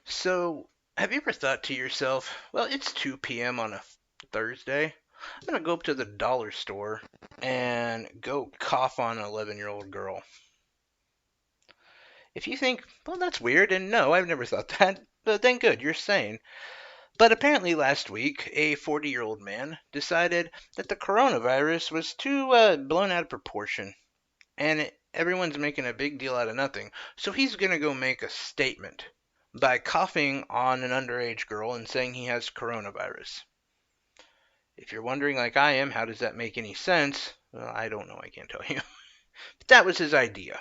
So, have you ever thought to yourself, well, it's 2 p.m. on a Thursday. I'm going to go up to the dollar store and go cough on an 11-year-old girl. If you think, well, that's weird, and no, I've never thought that, but then good, you're sane. But apparently last week, a 40-year-old man decided that the coronavirus was too blown out of proportion, and everyone's making a big deal out of nothing. So he's going to go make a statement by coughing on an underage girl and saying he has coronavirus. If you're wondering, like I am, how does that make any sense? Well, I don't know. I can't tell you. But that was his idea.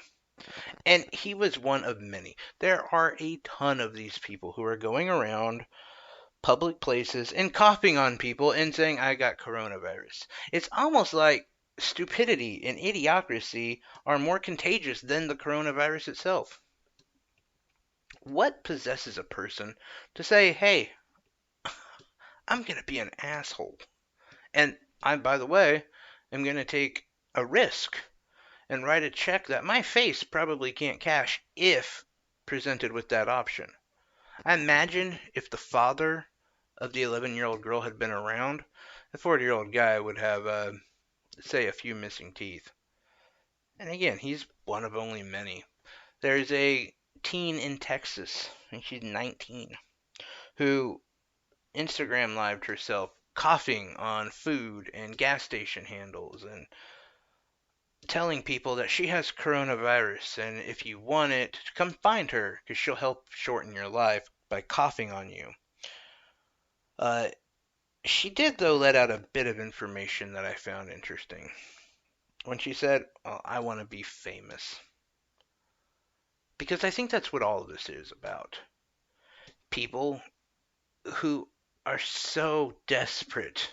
And he was one of many. There are a ton of these people who are going around public places and coughing on people and saying, I got coronavirus. It's almost like stupidity and idiocracy are more contagious than the coronavirus itself. What possesses a person to say, hey, I'm going to be an asshole? And I, by the way, am going to take a risk and write a check that my face probably can't cash if presented with that option. I imagine if the father of the 11-year-old girl had been around, the 40-year-old guy would have, say, a few missing teeth. And again, he's one of only many. There's a teen in Texas, and she's 19, who Instagram lived herself coughing on food and gas station handles and telling people that she has coronavirus and if you want it, come find her because she'll help shorten your life by coughing on you. Uh, she did, though, let out a bit of information that I found interesting when she said, I want to be famous. Because I think that's what all of this is about. People who are so desperate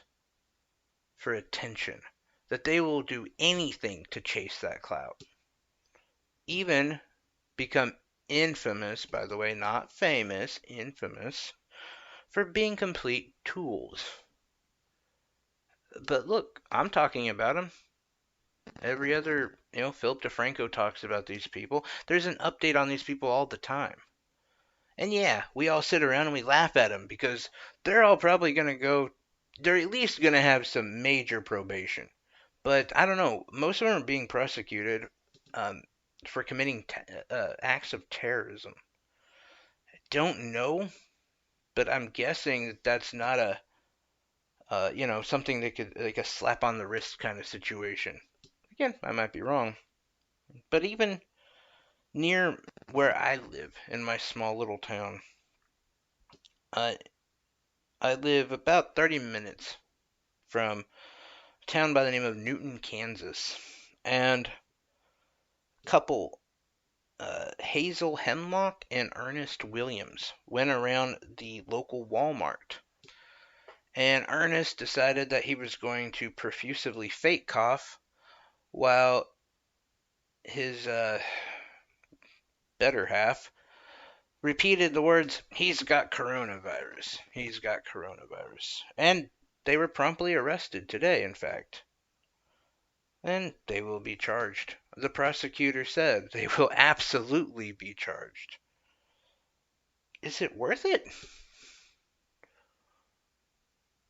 for attention that they will do anything to chase that clout. Even become infamous, by the way, not famous, infamous, for being complete tools. But look, I'm talking about them. Every other, Philip DeFranco talks about these people. There's an update on these people all the time. And yeah, we all sit around and we laugh at them because they're all probably going to go, they're at least going to have some major probation. But I don't know, most of them are being prosecuted um, for committing acts of terrorism. Don't know, but I'm guessing that that's not a, something that could, like a slap on the wrist kind of situation. Again, I might be wrong. But even near where I live in my small little town, uh, I live about 30 minutes from a town by the name of Newton, Kansas. And a couple, Hazel Hemlock and Ernest Williams, went around the local Walmart. And Ernest decided that he was going to profusely fake cough while his better half repeated the words, he's got coronavirus. He's got coronavirus. And they were promptly arrested today, in fact. And they will be charged. The prosecutor said they will absolutely be charged. Is it worth it?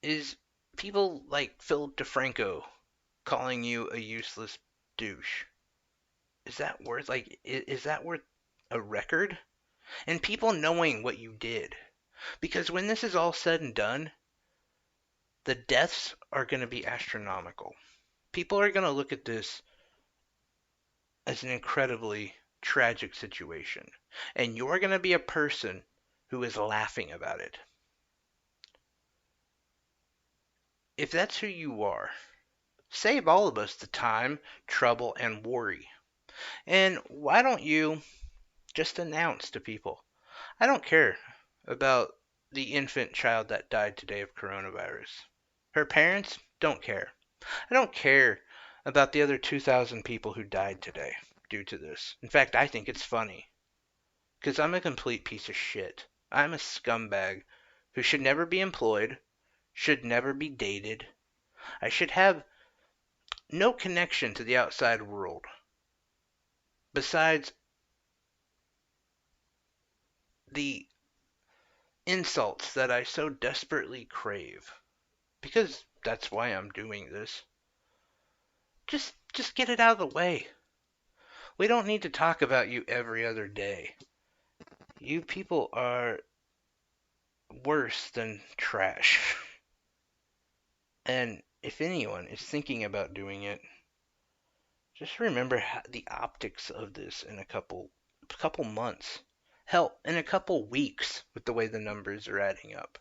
Is people like Philip DeFranco calling you a useless douche? Is that worth, is that worth a record? And people knowing what you did. Because when this is all said and done, the deaths are going to be astronomical. People are going to look at this as an incredibly tragic situation. And you're going to be a person who is laughing about it. If that's who you are, save all of us the time, trouble, and worry. And why don't you just announce to people, I don't care about the infant child that died today of coronavirus. Her parents don't care. I don't care about the other 2,000 people who died today due to this. In fact, I think it's funny. Because I'm a complete piece of shit. I'm a scumbag who should never be employed, should never be dated. I should have no connection to the outside world besides the insults that I so desperately crave, because that's why I'm doing this. Just get it out of the way. We don't need to talk about you every other day. You people are worse than trash. And if anyone is thinking about doing it, just remember the optics of this in a couple months. Hell, in a couple weeks with the way the numbers are adding up.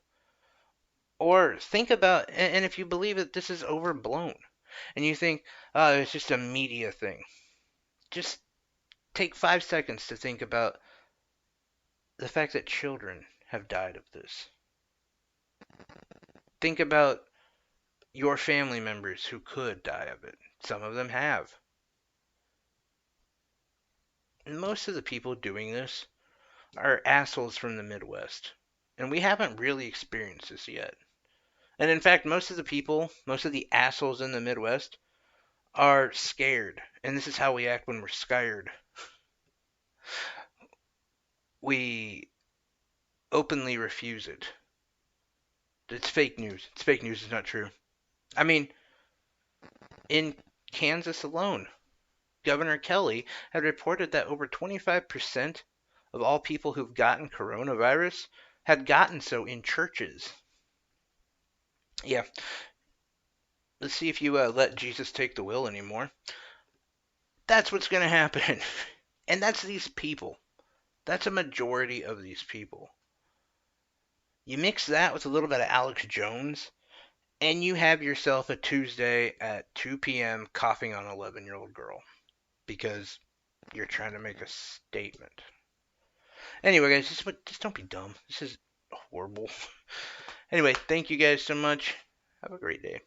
Or think about, and if you believe that this is overblown, and you think, oh, it's just a media thing, just take 5 seconds to think about the fact that children have died of this. Think about your family members who could die of it. Some of them have. And most of the people doing this are assholes from the Midwest. And we haven't really experienced this yet. And in fact, most of the assholes in the Midwest are scared. And this is how we act when we're scared. We openly refuse it. It's fake news. It's fake news. It's not true. I mean, in Kansas alone, Governor Kelly had reported that over 25% of all people who've gotten coronavirus had gotten so in churches. Yeah, let's see if you let Jesus take the wheel anymore. That's what's going to happen. And that's these people. That's a majority of these people. You mix that with a little bit of Alex Jones, and you have yourself a Tuesday at 2 p.m. coughing on an 11-year-old girl because you're trying to make a statement. Anyway, guys, just don't be dumb. This is horrible. Anyway, thank you guys so much. Have a great day.